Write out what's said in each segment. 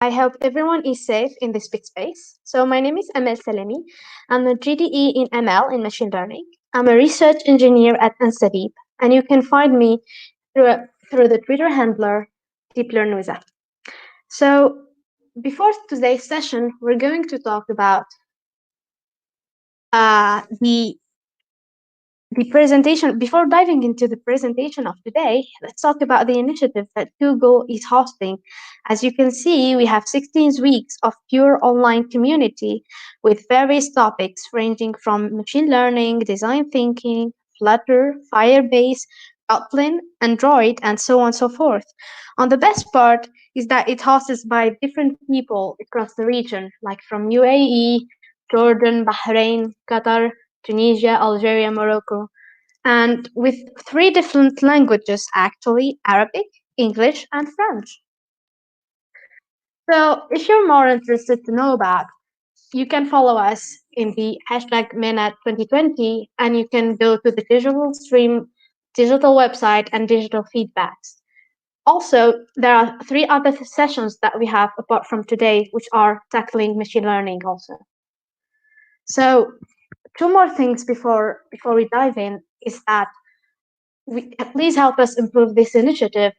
I hope everyone is safe in this big space. So, my name is Amel Sellami. I'm a GDE in ML in machine learning. I'm a research engineer at Ansabib, and you can find me through the Twitter handler DeepLearnWiza. So, before today's session, we're going to talk about the presentation. Before diving into the presentation of today, let's talk about the initiative that Google is hosting. As you can see, we have 16 weeks of pure online community with various topics ranging from machine learning, design thinking, Flutter, Firebase, Kotlin, Android, and so on and so forth. On the best part is that it hosted by different people across the region, like from UAE, Jordan, Bahrain, Qatar, Tunisia, Algeria, Morocco, and with three different languages actually: Arabic, English, and French. So, if you're more interested to know about, you can follow us in the hashtag MENA2020, and you can go to the digital stream, digital website, and digital feedbacks. Also, there are three other sessions that we have apart from today, which are tackling machine learning also. So, two more things before we dive in is that please help us improve this initiative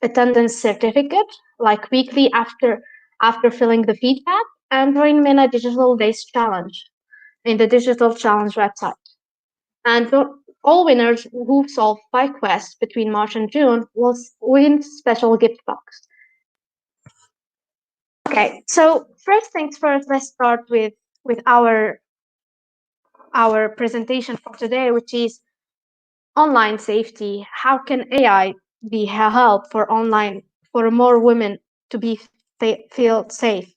attendance certificate, like weekly after filling the feedback, and join MENA Digital Days Challenge in the Digital Challenge website. And all winners who solve 5 quests between March and June will win special gift box. Okay, so first things first, let's start with our presentation for today, which is online safety. How can AI be help for more women to feel safe?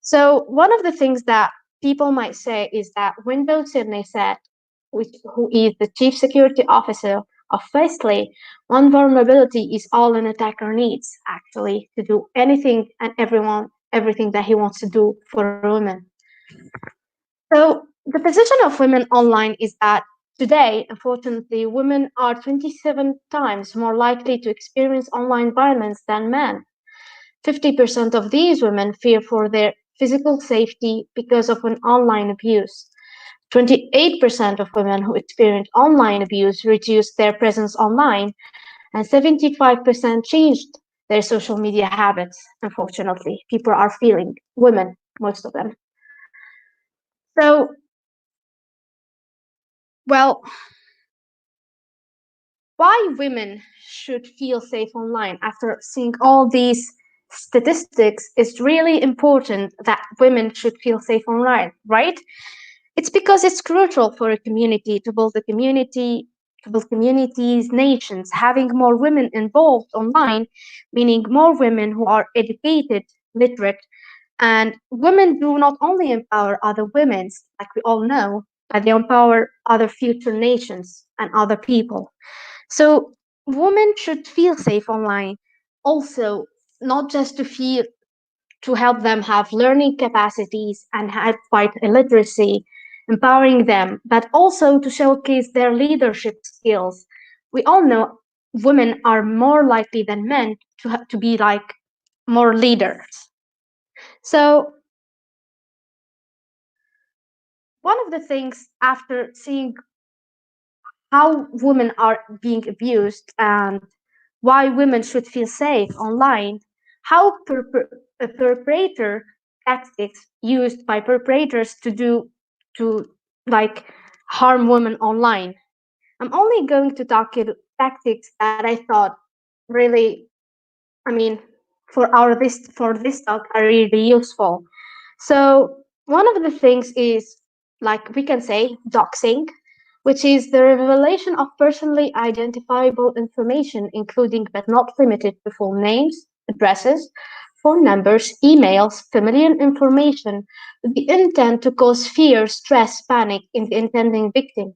So one of the things that people might say is that Windows Sydney said, who is the chief security officer of Fastly, one vulnerability is all an attacker needs actually to do anything and everything that he wants to do for women. So the position of women online is that today, unfortunately, women are 27 times more likely to experience online violence than men. 50% of these women fear for their physical safety because of an online abuse. 28% of women who experience online abuse reduced their presence online, and 75% changed their social media habits. Unfortunately, people are feeling, women, most of them. So, well, why women should feel safe online after seeing all these statistics is really important that women should feel safe online, right? It's because it's crucial for a community to build communities, nations. Having more women involved online, meaning more women who are educated, literate, and women do not only empower other women, like we all know, but they empower other future nations and other people. So women should feel safe online, also not just to help them have learning capacities and have fight illiteracy, empowering them, but also to showcase their leadership skills. We all know women are more likely than men to be like more leaders. So one of the things after seeing how women are being abused and why women should feel safe online, how perpetrator tactics used by perpetrators to like harm women online. I'm only going to talk tactics that I thought really, I mean, for this talk are really useful. So one of the things is, like we can say, doxing, which is the revelation of personally identifiable information, including but not limited to full names, addresses, phone numbers, emails, familiar information, with the intent to cause fear, stress, panic in the intending victim.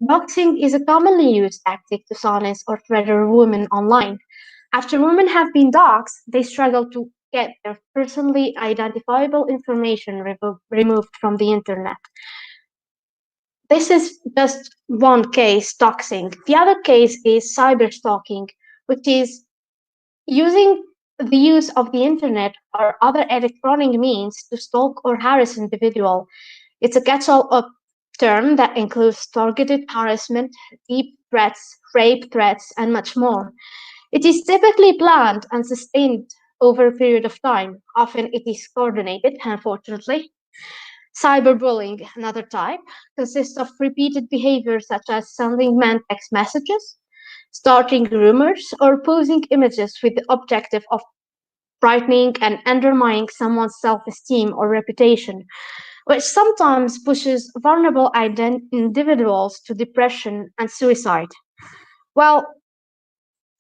Doxing is a commonly used tactic to silence or threaten women online. After women have been doxed, they struggle to get their personally identifiable information removed from the internet. This is just one case, doxing. The other case is cyberstalking, which is using the use of the internet or other electronic means to stalk or harass individual. It's a catch-all term that includes targeted harassment, deep threats, rape threats, and much more. It is typically planned and sustained over a period of time. Often it is coordinated, unfortunately. Cyberbullying, another type, consists of repeated behavior such as sending men text messages, starting rumors, or posing images with the objective of frightening and undermining someone's self-esteem or reputation, which sometimes pushes vulnerable individuals to depression and suicide. Well,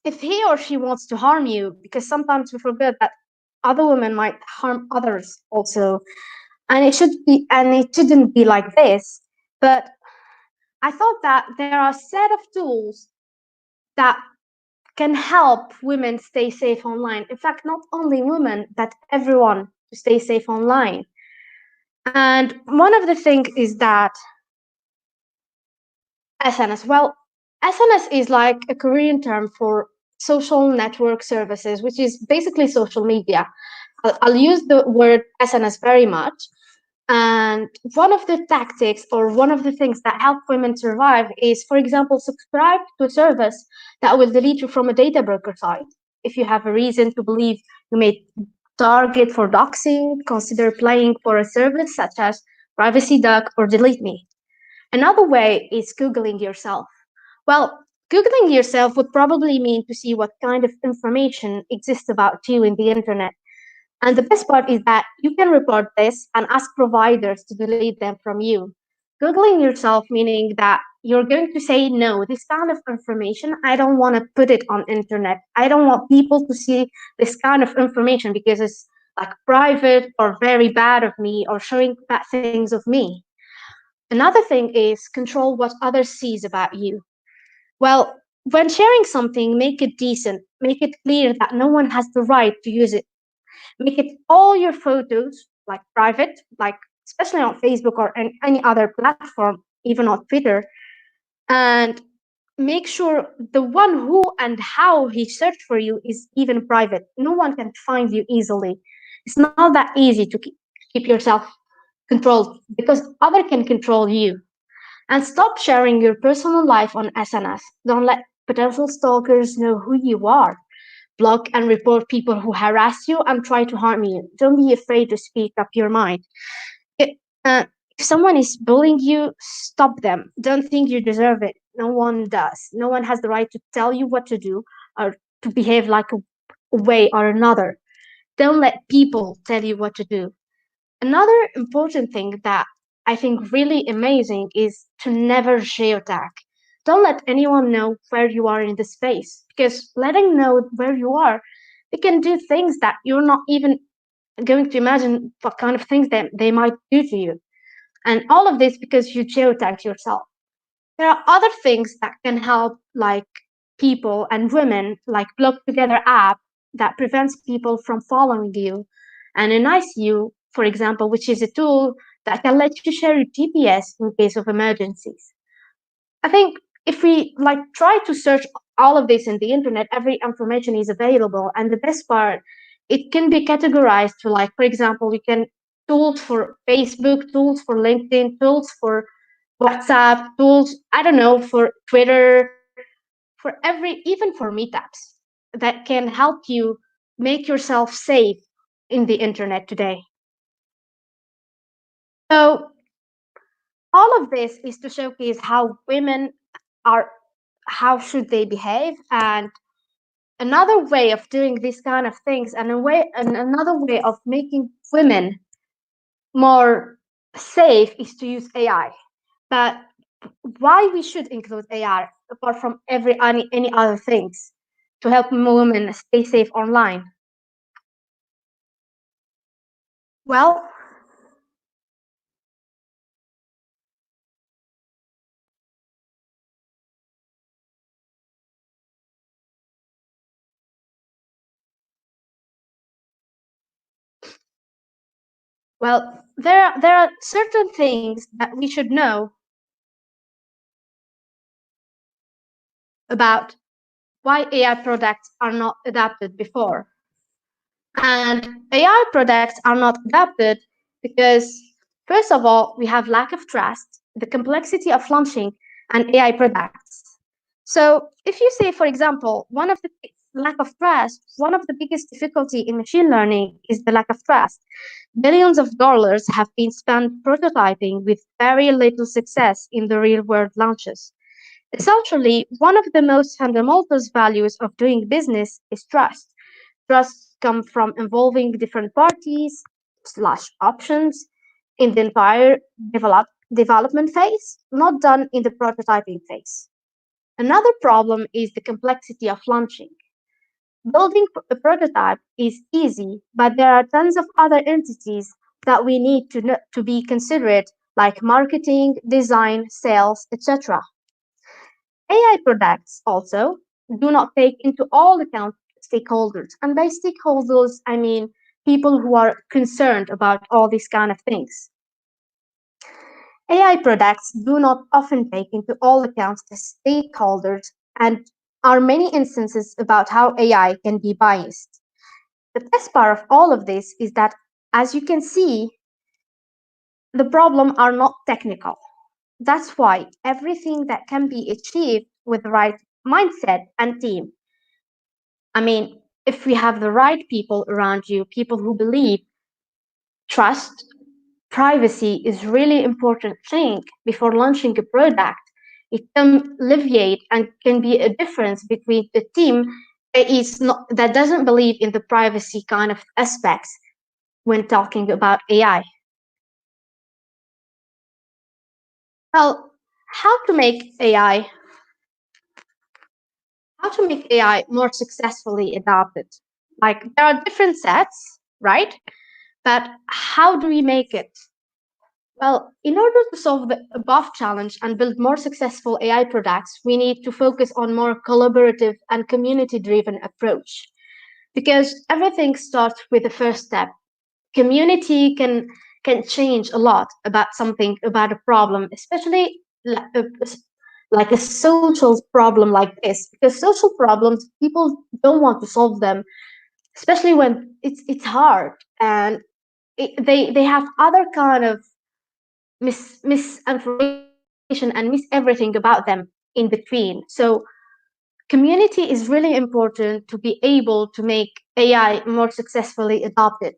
if he or she wants to harm you, because sometimes we forget that other women might harm others also, and it shouldn't be like this. But I thought that there are a set of tools that can help women stay safe online. In fact, not only women, but everyone to stay safe online. And one of the things is that SNS. Well, SNS is like a Korean term for social network services, which is basically social media. I'll use the word SNS very much. And one of the tactics or one of the things that help women survive is, for example, subscribe to a service that will delete you from a data broker site. If you have a reason to believe you may target for doxing, consider paying for a service such as Privacy Duck or Delete Me. Another way is Googling yourself. Well, Googling yourself would probably mean to see what kind of information exists about you in the internet. And the best part is that you can report this and ask providers to delete them from you. Googling yourself meaning that you're going to say, no, this kind of information, I don't want to put it on internet. I don't want people to see this kind of information because it's like private or very bad of me or showing bad things of me. Another thing is control what others sees about you. Well, when sharing something, make it decent. Make it clear that no one has the right to use it. Make it all your photos like private, like especially on Facebook or any other platform, even on Twitter, and make sure the one who and how he searched for you is even private. No one can find you easily. It's not that easy to keep yourself controlled because other can control you. And stop sharing your personal life on SNS. Don't let potential stalkers know who you are. Block and report people who harass you and try to harm you. Don't be afraid to speak up your mind. It, if someone is bullying you, stop them. Don't think you deserve it. No one does. No one has the right to tell you what to do or to behave like a way or another. Don't let people tell you what to do. Another important thing that I think really amazing is to never geotag. Don't let anyone know where you are in the space because letting know where you are, they can do things that you're not even going to imagine what kind of things they might do to you. And all of this because you geotagged yourself. There are other things that can help, like people and women, like Block Together app that prevents people from following you, and an ICU, for example, which is a tool that can let you share your GPS in case of emergencies. I think if we like try to search all of this in the internet, every information is available, and the best part, it can be categorized to like, for example, we can tools for Facebook, tools for LinkedIn, tools for WhatsApp, tools, I don't know, for Twitter, for even for meetups that can help you make yourself safe in the internet today. So all of this is to showcase how women are, how should they behave, and another way of doing these kind of things, and another way of making women more safe is to use AI. But why we should include AI apart from any other things to help women stay safe online? Well, there are certain things that we should know about why AI products are not adapted before. And AI products are not adapted because, first of all, we have lack of trust, the complexity of launching an AI products. So, if you say, for example, one of the lack of trust, one of the biggest difficulty in machine learning is the lack of trust. Billions of dollars have been spent prototyping with very little success in the real world launches. Essentially, one of the most fundamental values of doing business is trust. Trust comes from involving different parties slash options in the entire development phase, not done in the prototyping phase. Another problem is the complexity of launching. Building a prototype is easy, but there are tons of other entities that we need to be considered, like marketing, design, sales, etc. AI products also do not take into all account stakeholders. And by stakeholders, I mean people who are concerned about all these kind of things. AI products do not often take into all accounts the stakeholders and are many instances about how AI can be biased. The best part of all of this is that, as you can see, the problem are not technical. That's why everything that can be achieved with the right mindset and team. I mean, if we have the right people around you, people who believe trust, privacy is really important thing before launching a product. It can alleviate and can be a difference between the team that doesn't believe in the privacy kind of aspects when talking about AI. Well, how to make AI how to make AI more successfully adopted? Like there are different sets, right? But how do we make it? Well, in order to solve the above challenge and build more successful AI products, we need to focus on more collaborative and community-driven approach. Because everything starts with the first step. Community can change a lot about something, about a problem, especially like a social problem like this. Because social problems, people don't want to solve them, especially when it's hard and they have other kind of misinformation and miss everything about them in between. So community is really important to be able to make AI more successfully adopted.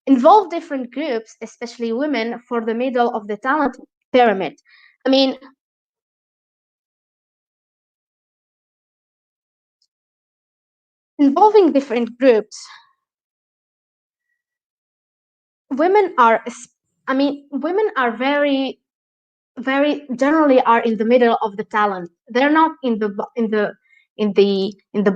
Involve different groups, especially women, for the middle of the talent pyramid. I mean, involving different groups, women are, women are very generally are in the middle of the talent. They're not in the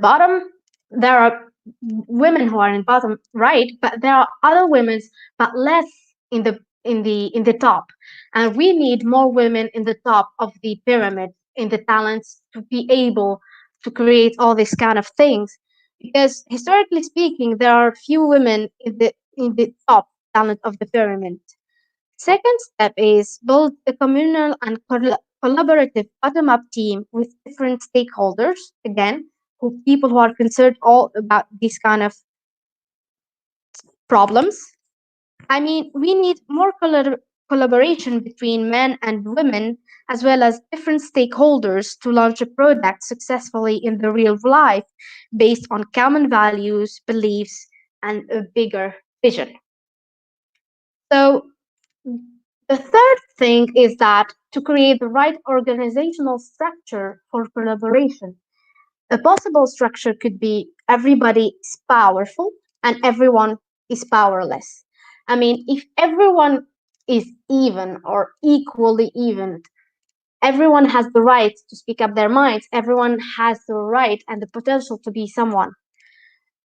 bottom. There are women who are in bottom right, but there are other women, but less in the top. And we need more women in the top of the pyramid in the talents to be able to create all these kind of things. Because historically speaking, there are few women in the top talent of the pyramid. Second step is build a communal and collaborative bottom-up team with different stakeholders, again, who people who are concerned all about these kind of problems. I mean, we need more collaboration between men and women, as well as different stakeholders to launch a product successfully in the real life based on common values, beliefs, and a bigger vision. So the third thing is that to create the right organizational structure for collaboration. A possible structure could be everybody is powerful and everyone is powerless. I mean, if everyone is even or equally even, everyone has the right to speak up their minds, everyone has the right and the potential to be someone.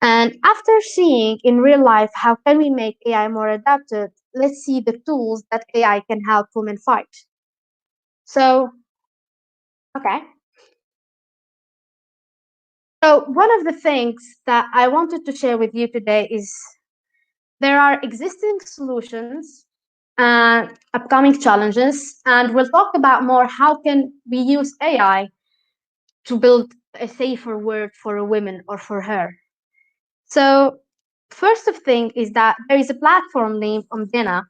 And after seeing in real life how can we make AI more adapted, let's see the tools that AI can help women fight. So, okay. So one of the things that I wanted to share with you today is there are existing solutions and upcoming challenges, and we'll talk about more how can we use AI to build a safer world for a woman or for her. So first of thing is that there is a platform named Omdena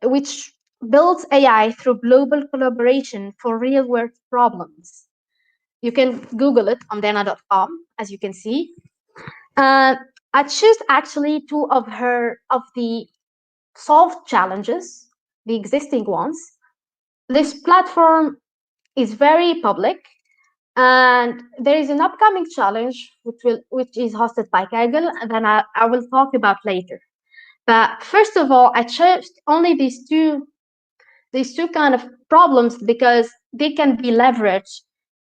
which builds AI through global collaboration for real world problems. You can Google it, omdena.com, as you can see. Uh, I choose actually two of the solved challenges, the existing ones. This platform is very public, and there is an upcoming challenge which is hosted by Kaggle, and then I will talk about later. But first of all, I chose only these two kind of problems because they can be leveraged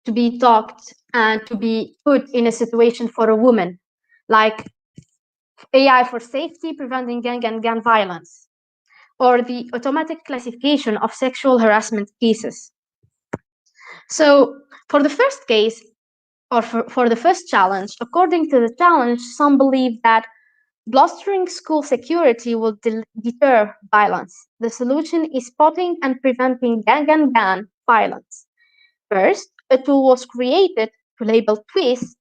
to be talked and to be put in a situation for a woman, like AI for safety, preventing gang and gun violence, or the automatic classification of sexual harassment cases. So, for the first case, or for the first challenge, according to the challenge, some believe that bolstering school security will deter violence. The solution is spotting and preventing gang and gun violence. First, a tool was created to label tweets,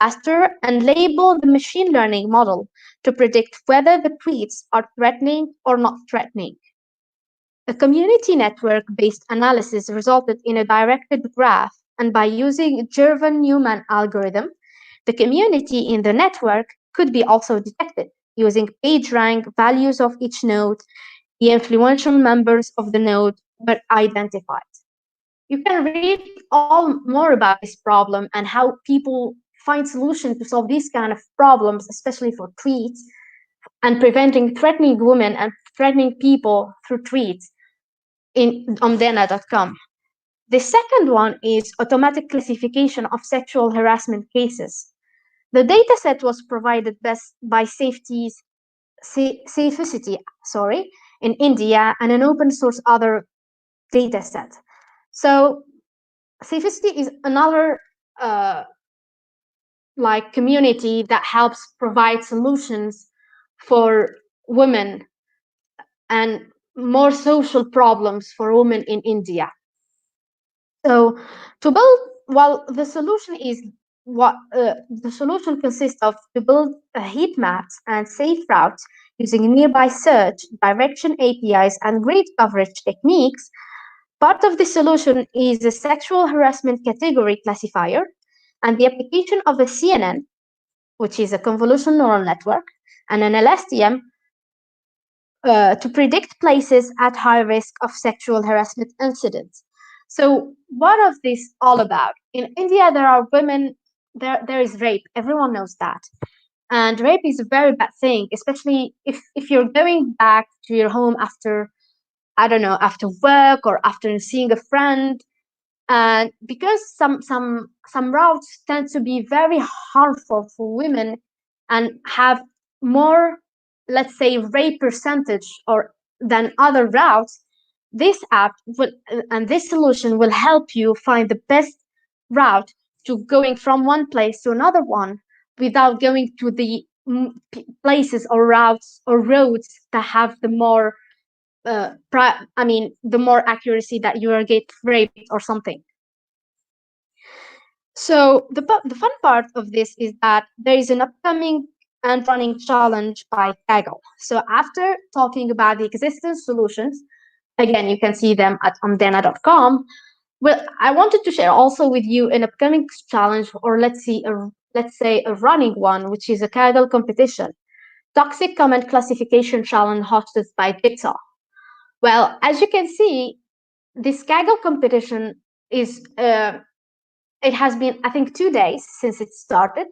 faster and label the machine learning model to predict whether the tweets are threatening or not threatening. A community network-based analysis resulted in a directed graph, and by using Gervan-Newman algorithm, the community in the network could be also detected using PageRank values of each node. The influential members of the node were identified. You can read all more about this problem and how people find solutions to solve these kind of problems, especially for tweets and preventing threatening women and threatening people through tweets in omdena.com. The second one is automatic classification of sexual harassment cases. The dataset was provided best by Safety, in India and an open source other dataset. So Safety is another uh, like community that helps provide solutions for women and more social problems for women in India. So to build, well, the solution consists of to build a heat maps and safe routes using nearby search, direction APIs, and grid coverage techniques. Part of the solution is a sexual harassment category classifier and the application of a CNN, which is a convolutional neural network, and an LSTM to predict places at high risk of sexual harassment incidents. So, what is this all about? In India, there are women, there is rape. Everyone knows that. And rape is a very bad thing, especially if you're going back to your home after, I don't know, after work or after seeing a friend. And because some routes tend to be very harmful for women and have more, let's say, rape percentage or than other routes, this app will and this solution will help you find the best route to going from one place to another one without going to the places or routes or roads that have the more the more accuracy that you are get raped or something. So the fun part of this is that there is an upcoming and running challenge by Kaggle. So after talking about the existing solutions, again, you can see them at omdena.com. Well, I wanted to share also with you an upcoming challenge, or let's say a running one, which is a Kaggle competition, toxic comment classification challenge hosted by Jigsaw. Well, as you can see, this Kaggle competition is it has been, I think, 2 days since it started.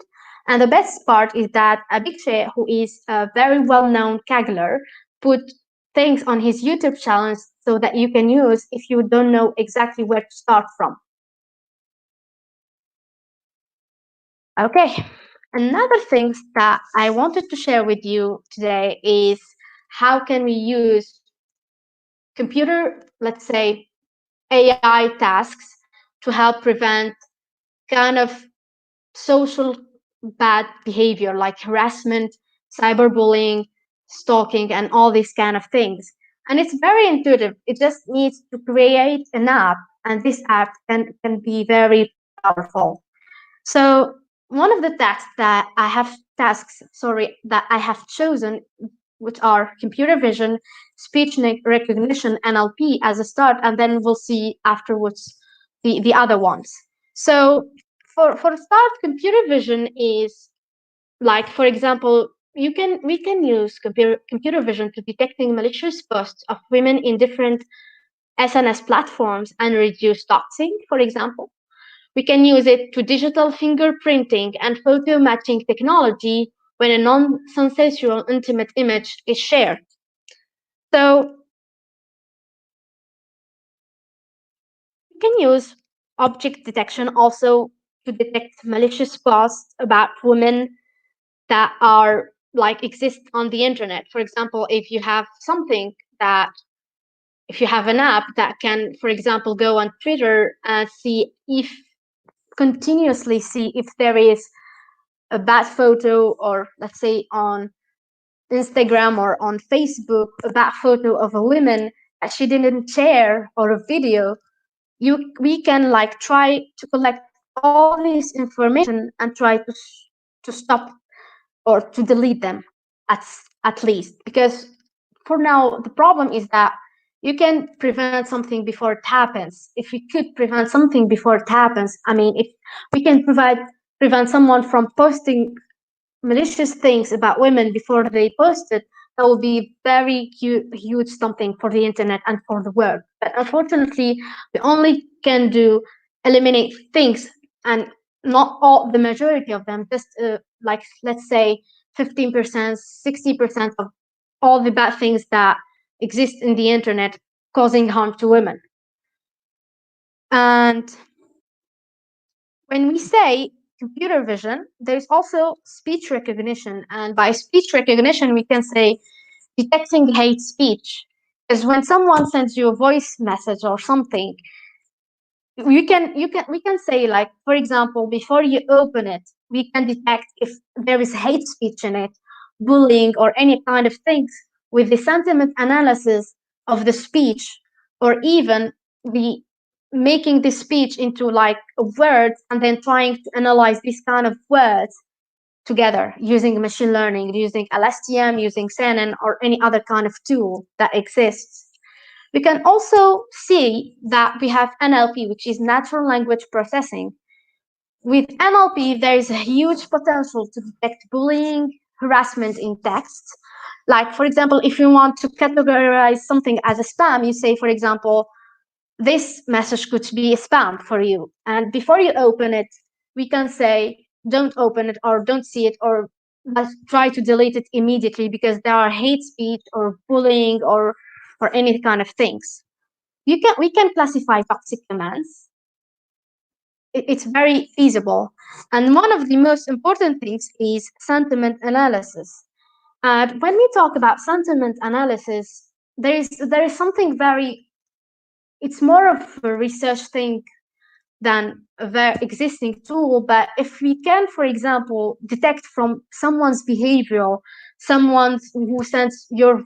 And the best part is that Abhishek, who is a very well-known Kaggler, put things on his YouTube channel so that you can use if you don't know exactly where to start from. Okay, another thing that I wanted to share with you today is how can we use computer, let's say, AI tasks to help prevent kind of social bad behavior like harassment, cyberbullying, stalking, and all these kind of things. And it's very intuitive. It just needs to create an app, and this app can be very powerful. So one of the tasks, sorry, that I have chosen, which are computer vision, speech recognition, NLP as a start, and then we'll see afterwards the other ones. So for a start, computer vision is like, for example, we can use computer vision to detecting malicious posts of women in different SNS platforms and reduce doxing, for example. We can use it to digital fingerprinting and photo matching technology when a non-sensational intimate image is shared. So we can use object detection also to detect malicious posts about women that are like exist on the internet. For example, if you have something that if you have an app that can, for example, go on Twitter and see if continuously see if there is a bad photo, or let's say on Instagram or on Facebook, a bad photo of a woman that she didn't share, or a video, we can like try to collect all this information and try to stop or to delete them at at least, because for now the problem is that you can prevent something before it happens. If we could prevent something before it happens, I mean, if we can prevent someone from posting malicious things about women before they post it, that will be very huge something for the internet and for the world. But unfortunately, we only can do eliminate things, and not all the majority of them. Just like let's say 15%, 60% of all the bad things that exist in the internet causing harm to women. And when we say computer vision, there's also speech recognition. And by speech recognition, we can say detecting hate speech. Because when someone sends you a voice message or something, we can say, like, for example, before you open it, we can detect if there is hate speech in it, bullying, or any kind of things with the sentiment analysis of the speech, or even the making the speech into like words and then trying to analyze these kind of words together using machine learning, using LSTM, using CNN, or any other kind of tool that exists. We can also see that we have NLP, which is natural language processing. With NLP, there is a huge potential to detect bullying, harassment in text. Like, for example, if you want to categorize something as a spam, you say, for example, this message could be a spam for you. And before you open it, we can say, don't open it, or don't see it, or let's try to delete it immediately because there are hate speech or bullying or any kind of things. We can classify toxic commands. It's very feasible. And one of the most important things is sentiment analysis. And when we talk about sentiment analysis, there is something very, it's more of a research thing than a very existing tool. But if we can, for example, detect from someone's behavioral, someone who sends you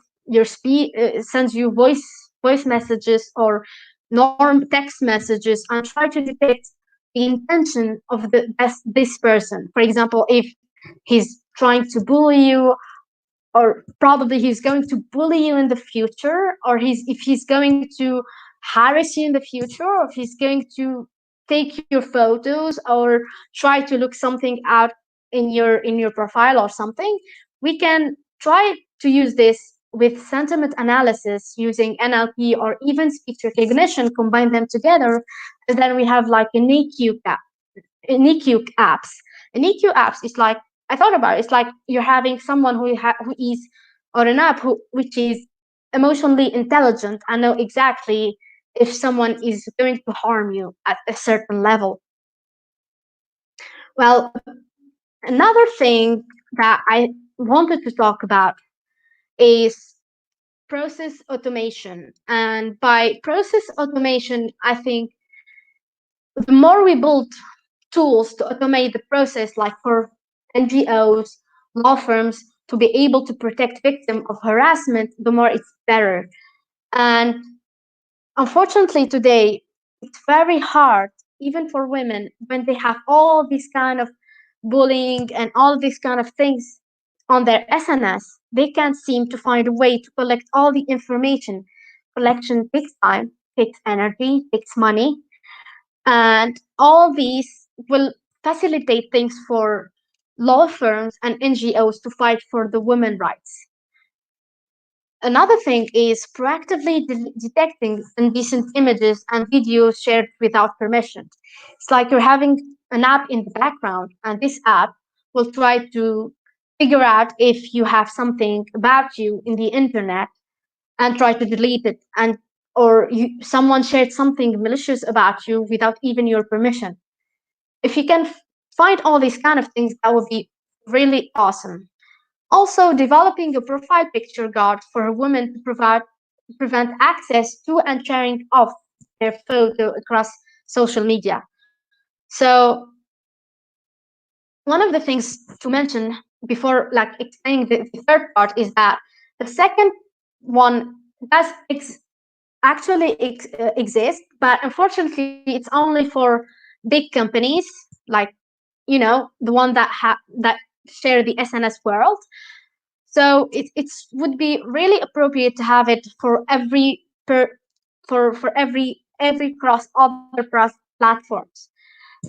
voice messages or norm text messages, and try to detect the intention of this person. For example, if he's trying to bully you, or probably he's going to bully you in the future, or if he's going to harass you in the future, or if he's going to take your photos or try to look something out in your profile or something, we can try to use this with sentiment analysis using NLP or even speech recognition, combine them together, and then we have like an EQ in EQ apps. In EQ apps, it's like, I thought about it. It's like you're having someone who is or an app which is emotionally intelligent and know exactly if someone is going to harm you at a certain level. Well, another thing that I wanted to talk about is process automation. And by process automation, I think the more we build tools to automate the process, like for NGOs, law firms, to be able to protect victims of harassment, the more it's better. And unfortunately, today, it's very hard, even for women, when they have all these kind of bullying, and all these kind of things on their SNS, they can't seem to find a way to collect all the information. Collection takes time, takes energy, takes money, and all these will facilitate things for law firms and NGOs to fight for the women rights. Another thing is proactively detecting indecent images and videos shared without permission. It's like you're having an app in the background, and this app will try to figure out if you have something about you in the internet and try to delete it, and or someone shared something malicious about you without even your permission. If you can find all these kind of things, that would be really awesome. Also, developing a profile picture guard for a woman to prevent access to and sharing of their photo across social media. So, one of the things to mention before like explaining the third part is that the second one does actually exist, but unfortunately, it's only for big companies like the one that share the SNS world. So it would be really appropriate to have it for every for every cross other cross platforms.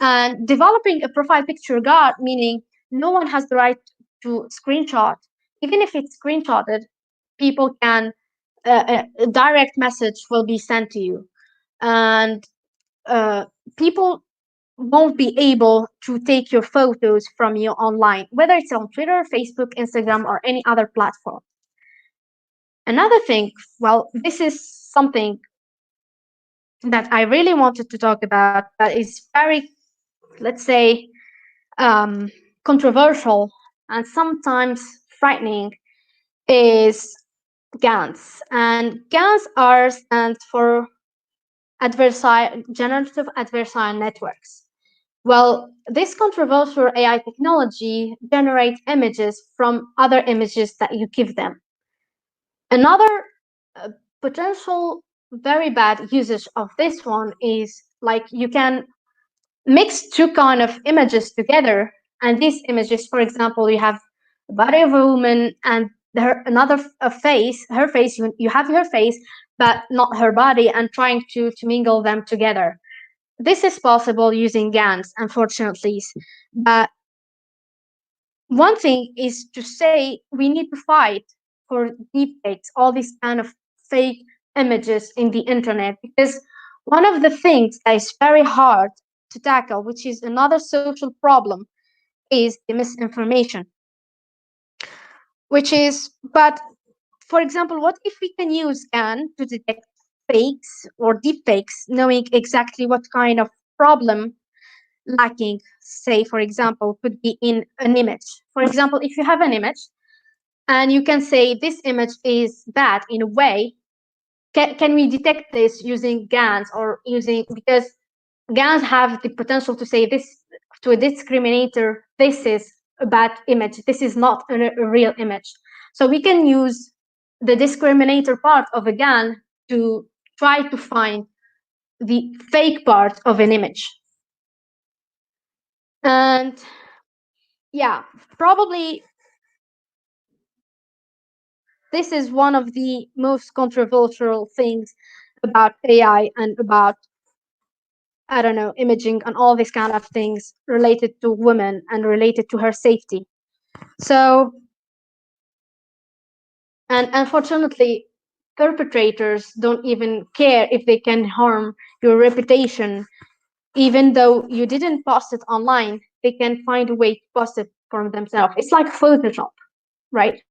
And developing a profile picture guard, meaning no one has the right to screenshot. Even if it's screenshotted, people can a direct message will be sent to you, and people won't be able to take your photos from you online, whether it's on Twitter, Facebook, Instagram, or any other platform. Another thing, well, this is something that I really wanted to talk about that is very, let's say, um, controversial and sometimes frightening, is GANs. And GANs are stands for generative adversarial networks. Well, this controversial AI technology generates images from other images that you give them. Another potential very bad usage of this one is like you can mix two kind of images together, and these images, for example, you have the body of a woman and another face, her face. You have her face, but not her body, and trying to mingle them together. This is possible using GANs, unfortunately, but one thing is to say we need to fight for deepfakes, all these kind of fake images in the internet, because one of the things that is very hard to tackle, which is another social problem, is the misinformation. But for example, what if we can use GAN to detect fakes or deepfakes, knowing exactly what kind of problem lacking, say, for example, could be in an image. For example, if you have an image and you can say this image is bad in a way, can we detect this using GANs or using, because GANs have the potential to say this to a discriminator, this is a bad image, this is not a real image. So we can use the discriminator part of a GAN to try to find the fake part of an image. And yeah, probably this is one of the most controversial things about AI and about, I don't know, imaging and all these kind of things related to women and related to her safety. So, and unfortunately, perpetrators don't even care if they can harm your reputation, even though you didn't post it online. They can find a way to post it for themselves. It's like Photoshop, right?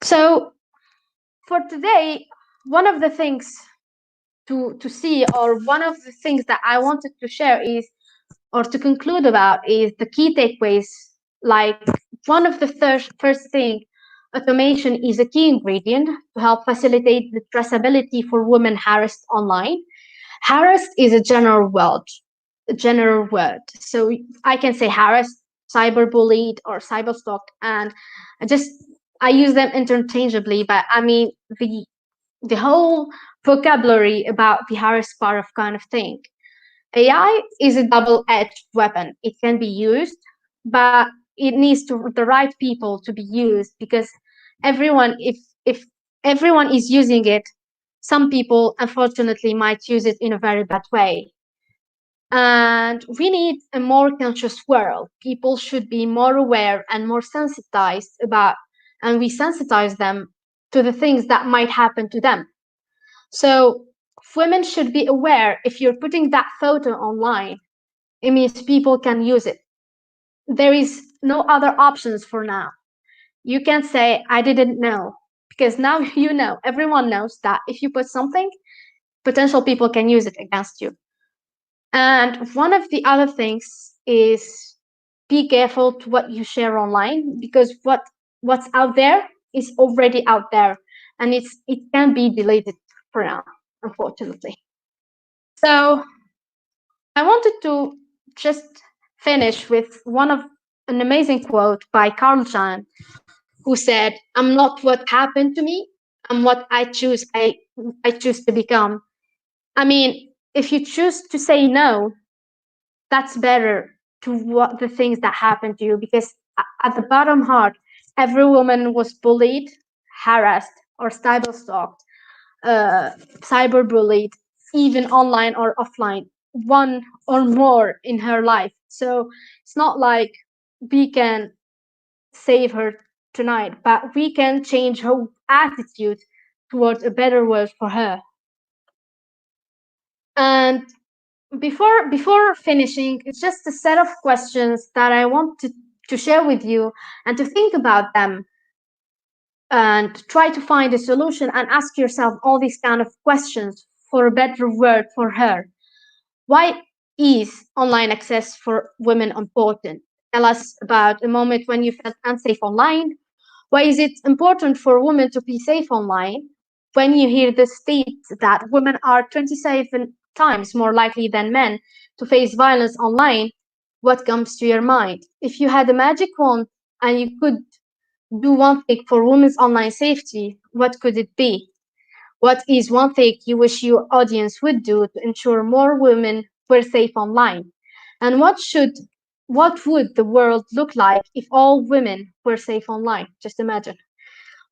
So, for today, one of the things to see, or one of the things that I wanted to share is, or to conclude about, is the key takeaways. Like one of the first thing, automation is a key ingredient to help facilitate the traceability for women harassed online. Harassed is a general word. So I can say harassed, cyberbullied, or cyberstalked, and I just I use them interchangeably, but I mean the whole vocabulary about the harassed part of kind of thing. AI is a double-edged weapon. It can be used, but it needs the right people to be used because if everyone is using it, some people unfortunately might use it in a very bad way. And we need a more conscious world. People should be more aware and more sensitized about, and we sensitize them to the things that might happen to them. So women should be aware if you're putting that photo online, it means people can use it. There is no other options for now. You can't say, I didn't know, because now you know, everyone knows that if you put something, potential people can use it against you. And one of the other things is be careful to what you share online because what's out there is already out there and it can be deleted for now, unfortunately. So I wanted to just finish with an amazing quote by Carl Jung, who said, "I'm not what happened to me. I'm what I choose to become." I mean, if you choose to say no, that's better to what the things that happen to you because at the bottom heart, every woman was bullied, harassed, or cyber-stalked, cyberbullied, even online or offline, one or more in her life. So it's not like we can save her tonight, but we can change her attitude towards a better world for her. And before finishing, it's just a set of questions that I want to share with you and to think about them and try to find a solution and ask yourself all these kind of questions for a better world for her. Why is online access for women important? Tell us about a moment when you felt unsafe online. Why is it important for women to be safe online? When you hear the state that women are 27 times more likely than men to face violence online, what comes to your mind? If you had a magic wand and you could do one thing for women's online safety, what could it be? What is one thing you wish your audience would do to ensure more women were safe online? And what would the world look like if all women were safe online? Just imagine.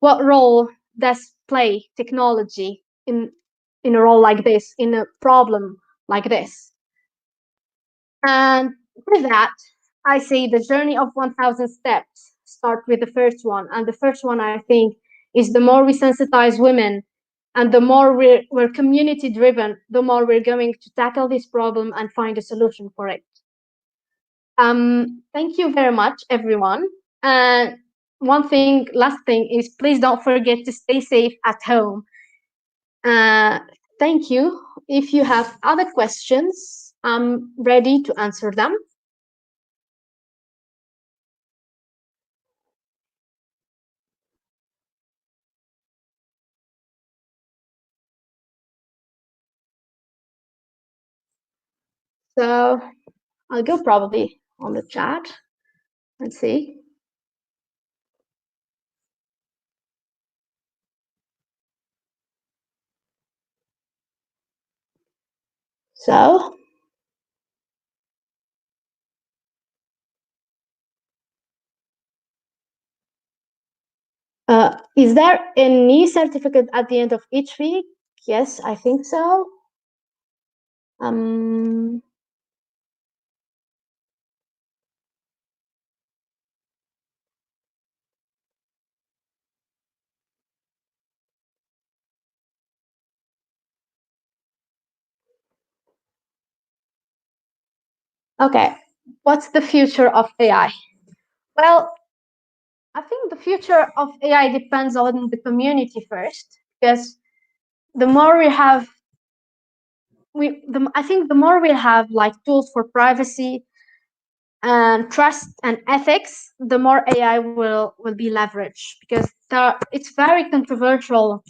What role does play technology in a role like this, in a problem like this? And with that, I say the journey of 1,000 steps start with the first one. And the first one, I think, is the more we sensitize women and the more we're community driven, the more we're going to tackle this problem and find a solution for it. Thank you very much, everyone. And last thing is please don't forget to stay safe at home. Uh, Thank you. If you have other questions, I'm ready to answer them. So I'll go probably on the chat and see. So, is there a new certificate at the end of each week? Yes, I think so. Um, okay, what's the future of AI? Well, I think the future of AI depends on the community first, because the more we have, I think the more we have like tools for privacy and trust and ethics, the more AI will be leveraged because it's very controversial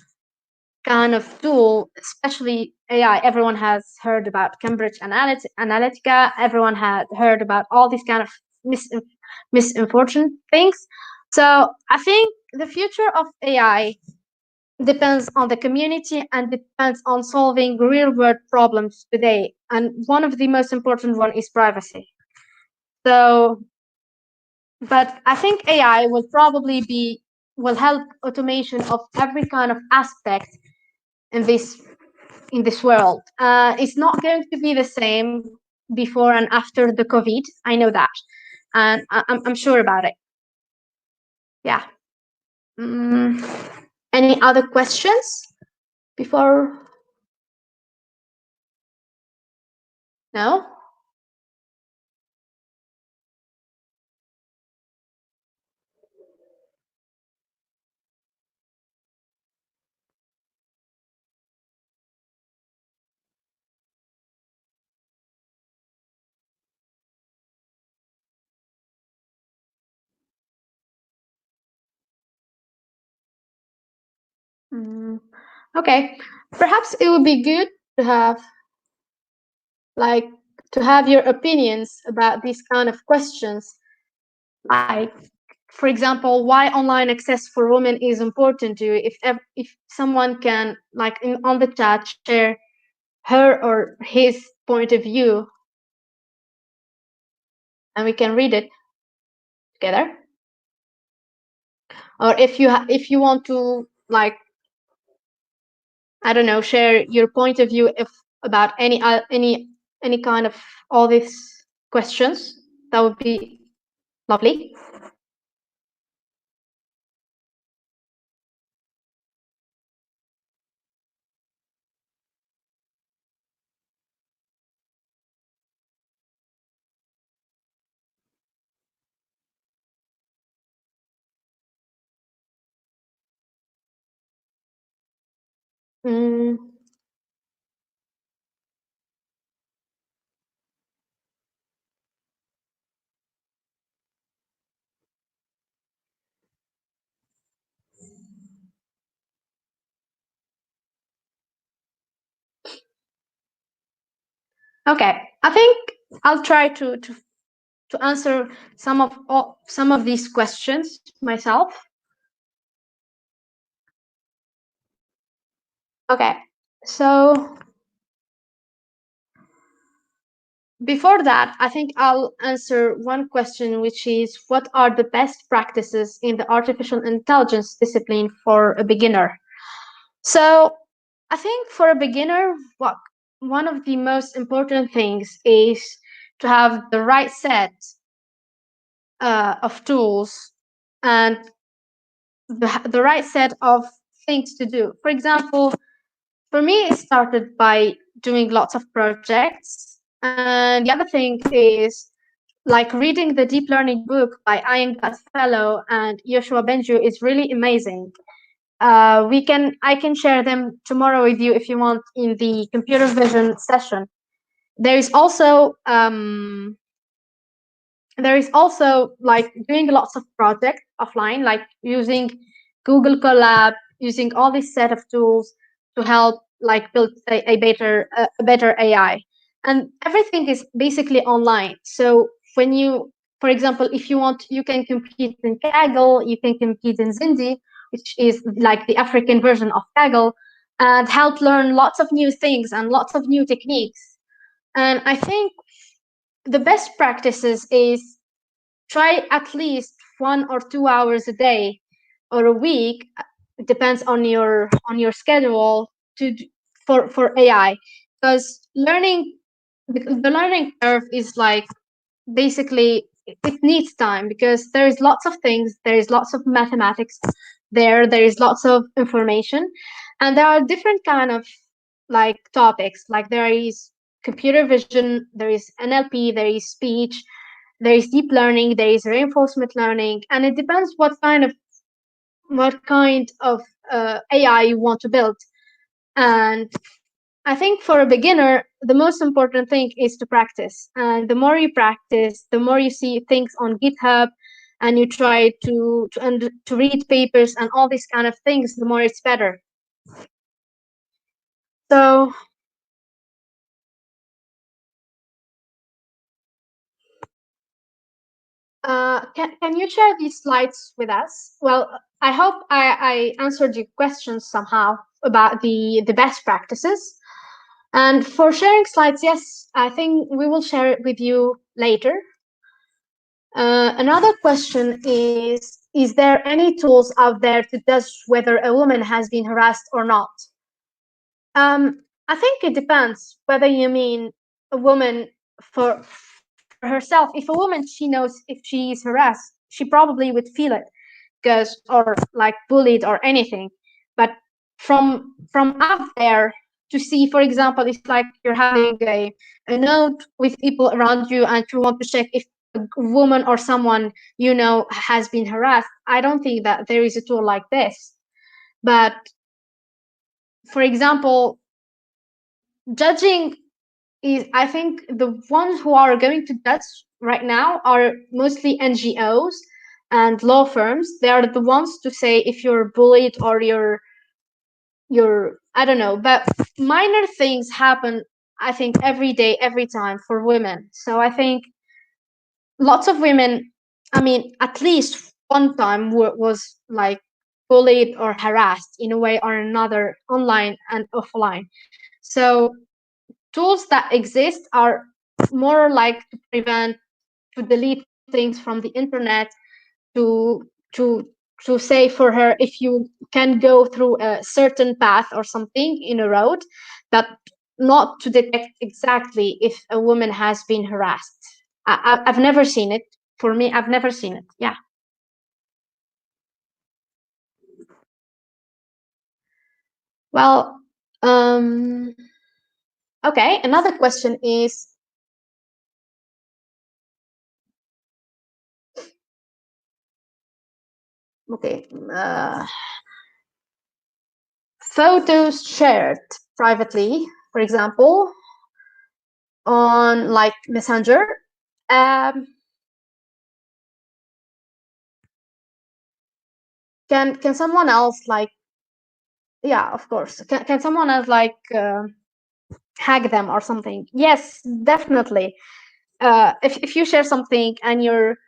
kind of tool, especially AI. Everyone has heard about Cambridge Analytica. Everyone had heard about all these kind of misinformation things. So I think the future of AI depends on the community and depends on solving real world problems today. and one of the most important one is privacy. So, but I think AI will help automation of every kind of aspect in this world. It's not going to be the same before and after the COVID. I know that, and I'm sure about it. Yeah. Mm, any other questions before? No. Mm, okay. Perhaps it would be good to have like to have your opinions about these kind of questions. Like, for example, why online access for women is important to you. If someone can like on the chat share her or his point of view, and we can read it together. Or if you want to like I don't know share your point of view if about any kind of all these questions, that would be lovely. Mm, okay, I think I'll try to answer some of these questions myself. Okay, so before that, I think I'll answer one question, which is what are the best practices in the artificial intelligence discipline for a beginner? So I think for a beginner, what one of the most important things is to have the right set of tools and the right set of things to do. For example, for me, it started by doing lots of projects. And the other thing is like reading the deep learning book by Ian Fellow and Yoshua Benju is really amazing. I can share them tomorrow with you if you want in the computer vision session. There is also like doing lots of projects offline, like using Google Colab, using all this set of tools to help like build a better AI. And everything is basically online. So when you, for example, if you want, you can compete in Kaggle, you can compete in Zindi, which is like the African version of Kaggle, and help learn lots of new things and lots of new techniques. And I think the best practices is try at least 1 or 2 hours a day or a week. It depends on your schedule for AI, because the learning curve is like basically it needs time because there is lots of things, there is lots of mathematics there is lots of information, and there are different kind of like topics, like there is computer vision, there is NLP, there is speech, there is deep learning, there is reinforcement learning, and it depends what kind of AI you want to build. And I think for a beginner, the most important thing is to practice. And the more you practice, the more you see things on GitHub, and you try to read papers and all these kind of things, the more it's better. So can you share these slides with us? Well, I hope I answered your questions somehow about the best practices. And for sharing slides, yes, I think we will share it with you later. Another question is there any tools out there to judge whether a woman has been harassed or not? I think it depends whether you mean a woman for herself. If a woman, she knows if she is harassed, she probably would feel it, because or like bullied or anything. But from out there to see, for example, it's like you're having a note with people around you and you want to check if a woman or someone you know has been harassed. I don't think that there is a tool like this. But for example, judging is, I think the ones who are going to judge right now are mostly NGOs and law firms. They are the ones to say if you're bullied or you're, I don't know, but minor things happen, I think, every day, every time for women. So I think lots of women, I mean, at least one time was like bullied or harassed in a way or another, online and offline. So tools that exist are more like to prevent, to delete things from the internet, to to to say for her if you can go through a certain path or something in a road, but not to detect exactly if a woman has been harassed. I've never seen it. For me, I've never seen it. Yeah. Well, um, okay. Another question is, okay, photos shared privately, for example, on like Messenger. Um, can someone else like, yeah, of course, can someone else like hack them or something? Yes, definitely. If you share something and you're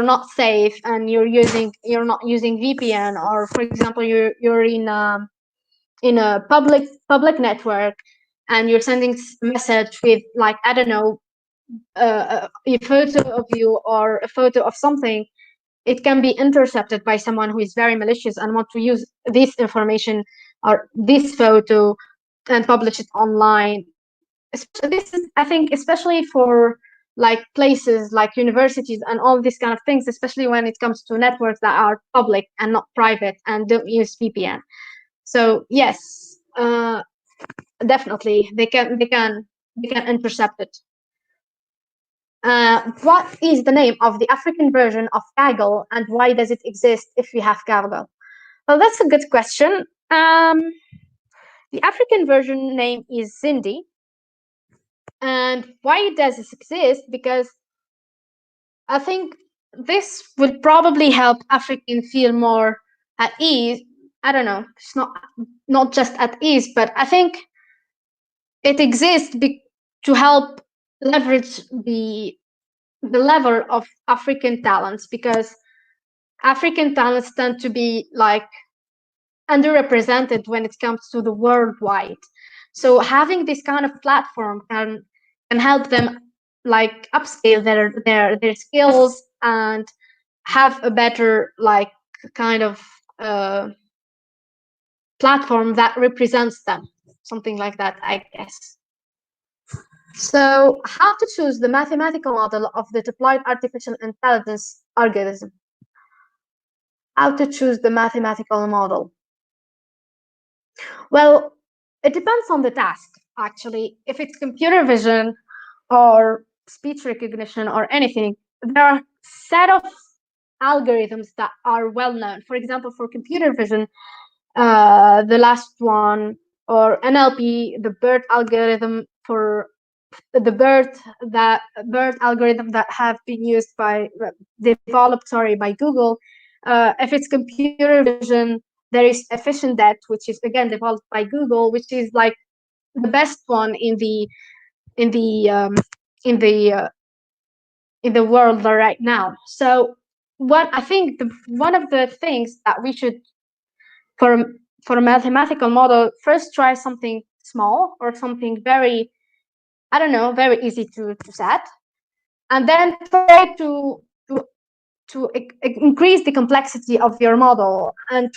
not safe and you're not using VPN, or for example you're in a public network and you're sending message with like, I don't know, a photo of you or a photo of something, it can be intercepted by someone who is very malicious and want to use this information or this photo and publish it online. This is, I think, especially for like places like universities and all these kind of things, especially when it comes to networks that are public and not private and don't use VPN. So yes, definitely they can intercept it. What is the name of the African version of Kaggle, and why does it exist if we have Kaggle? Well, that's a good question. The African version name is Zindi, and why does this exist? Because I think this would probably help African feel more at ease. I don't know. It's not just at ease, but I think it exists to help leverage the level of African talents, because African talents tend to be like underrepresented when it comes to the worldwide. So having this kind of platform can help them like upscale their skills and have a better like kind of uh, platform that represents them, something like that, I guess. So how to choose the mathematical model of the deployed artificial intelligence algorithm? How to choose the mathematical model? Well, it depends on the task, actually. If it's computer vision or speech recognition or anything, there are set of algorithms that are well known. For example, for computer vision, the last one, or NLP, the BERT algorithm for the BERT algorithm that have been used by developed, sorry, by Google. If it's computer vision, there is efficient debt, which is again developed by Google, which is like the best one in the um, in the uh, in the world right now. So what I think one of the things that we should, for for a mathematical model, first try something small or something very, I don't know, very easy to set, and then try to increase the complexity of your model, and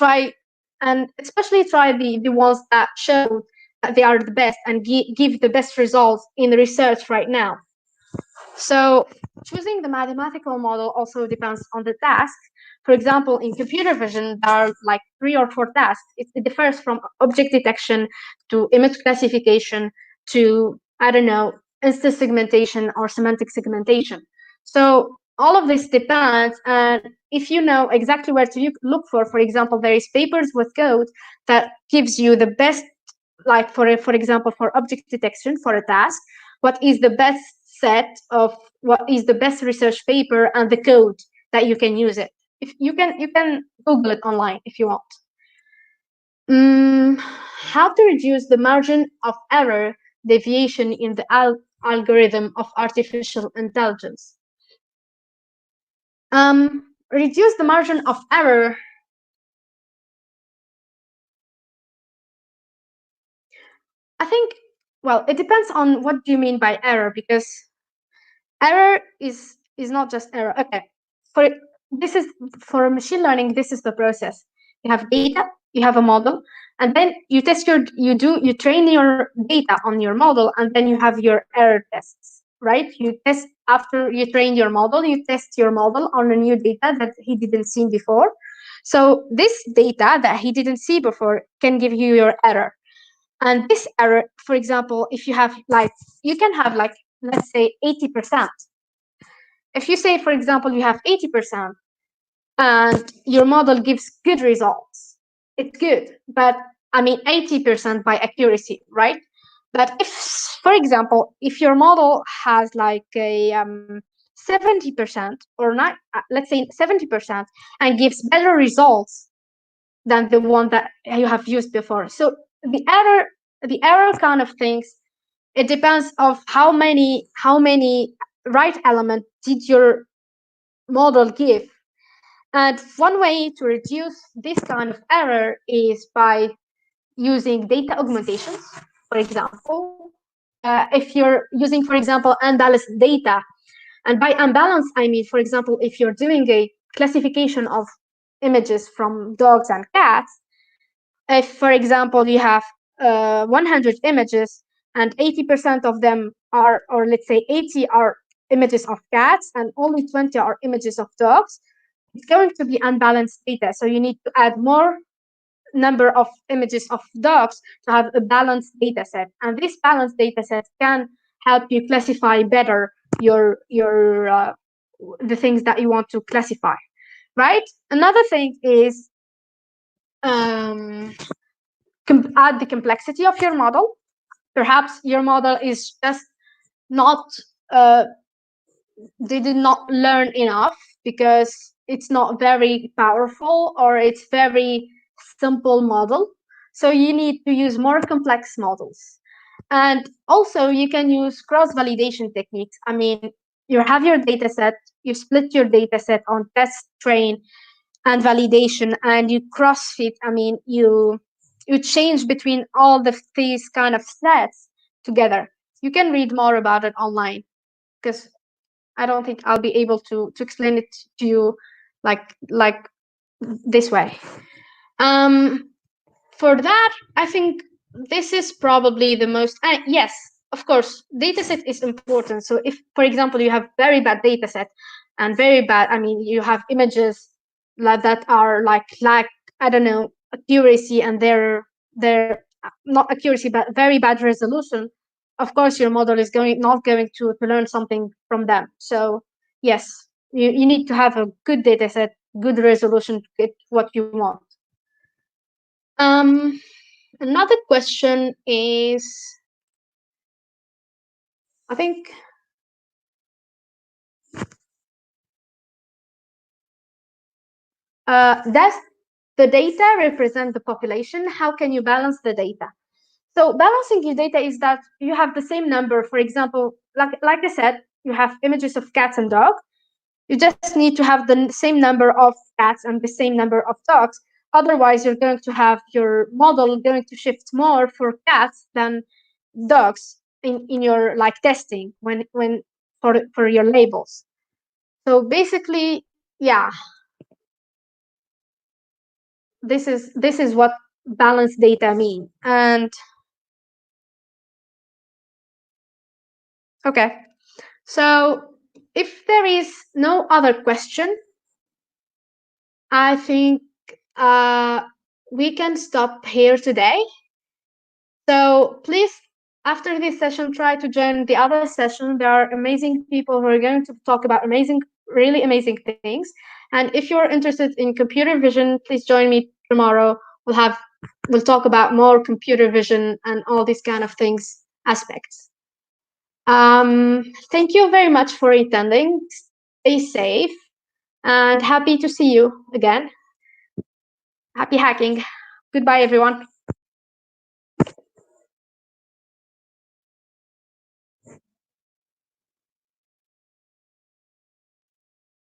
especially try the ones that show that they are the best and give the best results in the research right now. So choosing the mathematical model also depends on the task. For example, in computer vision, there are like 3 or 4 tasks. It differs from object detection to image classification to, I don't know, instance segmentation or semantic segmentation. So all of this depends, and if you know exactly where to look for example, there is papers with code that gives you the best, like for example, for object detection for a task, what is the best set of what is the best research paper and the code that you can use it. If you can Google it online if you want. How to reduce the margin of error deviation in the algorithm of artificial intelligence. Reduce the margin of error. I think, well, it depends on what do you mean by error, because error is not just error. Okay, for this is for machine learning, this is the process. You have data, you have a model, and then you train your data on your model, and then you have your error tests, right? You test after you train your model, you test your model on a new data that he didn't see before. So this data that he didn't see before can give you your error. And this error, for example, if you have like, you can have like, let's say 80%. If you say, for example, you have 80% and your model gives good results, it's good. But I mean, 80% by accuracy, right? But if, for example, if your model has like a 70% or not, let's say 70%, and gives better results than the one that you have used before. So the error kind of things, it depends of how many right element did your model give. And one way to reduce this kind of error is by using data augmentations. For example, if you're using, for example, unbalanced data, and by unbalanced, I mean, for example, if you're doing a classification of images from dogs and cats, if, for example, you have 100 images and 80% of them are, or let's say 80 are images of cats and only 20 are images of dogs, it's going to be unbalanced data. So you need to add more number of images of dogs to have a balanced data set. And this balanced data set can help you classify better your the things that you want to classify, right? Another thing is um, add the complexity of your model. Perhaps your model is just not they did not learn enough because it's not very powerful or it's very simple model. So you need to use more complex models. And also you can use cross validation techniques. I mean, you have your data set, you split your data set on test, train, and validation, and you cross fit. I mean, you change between all these kind of sets together. You can read more about it online, because I don't think I'll be able to explain it to you like this way. Um, for that, I think this is probably the most. Yes, of course, dataset is important. So if, for example, you have very bad dataset and very bad, I mean, you have images that are like I don't know, accuracy, and they're not accuracy but very bad resolution. Of course, your model is not going to learn something from them. So yes, you need to have a good dataset, good resolution to get what you want. Um, Another question is, I think, does the data represent the population? How can you balance the data? So balancing your data is that you have the same number. For example, like I said, you have images of cats and dogs. You just need to have the same number of cats and the same number of dogs. Otherwise, you're going to have your model going to shift more for cats than dogs in your like testing when for your labels. So basically, yeah, this is what balanced data mean. And okay, so if there is no other question, I think uh, we can stop here today. So please, after this session, try to join the other session. There are amazing people who are going to talk about amazing, really amazing things. And if you're interested in computer vision, please join me tomorrow. We'll talk about more computer vision and all these kind of things aspects. Thank you very much for attending. Stay safe and happy to see you again. Happy hacking. Goodbye, everyone.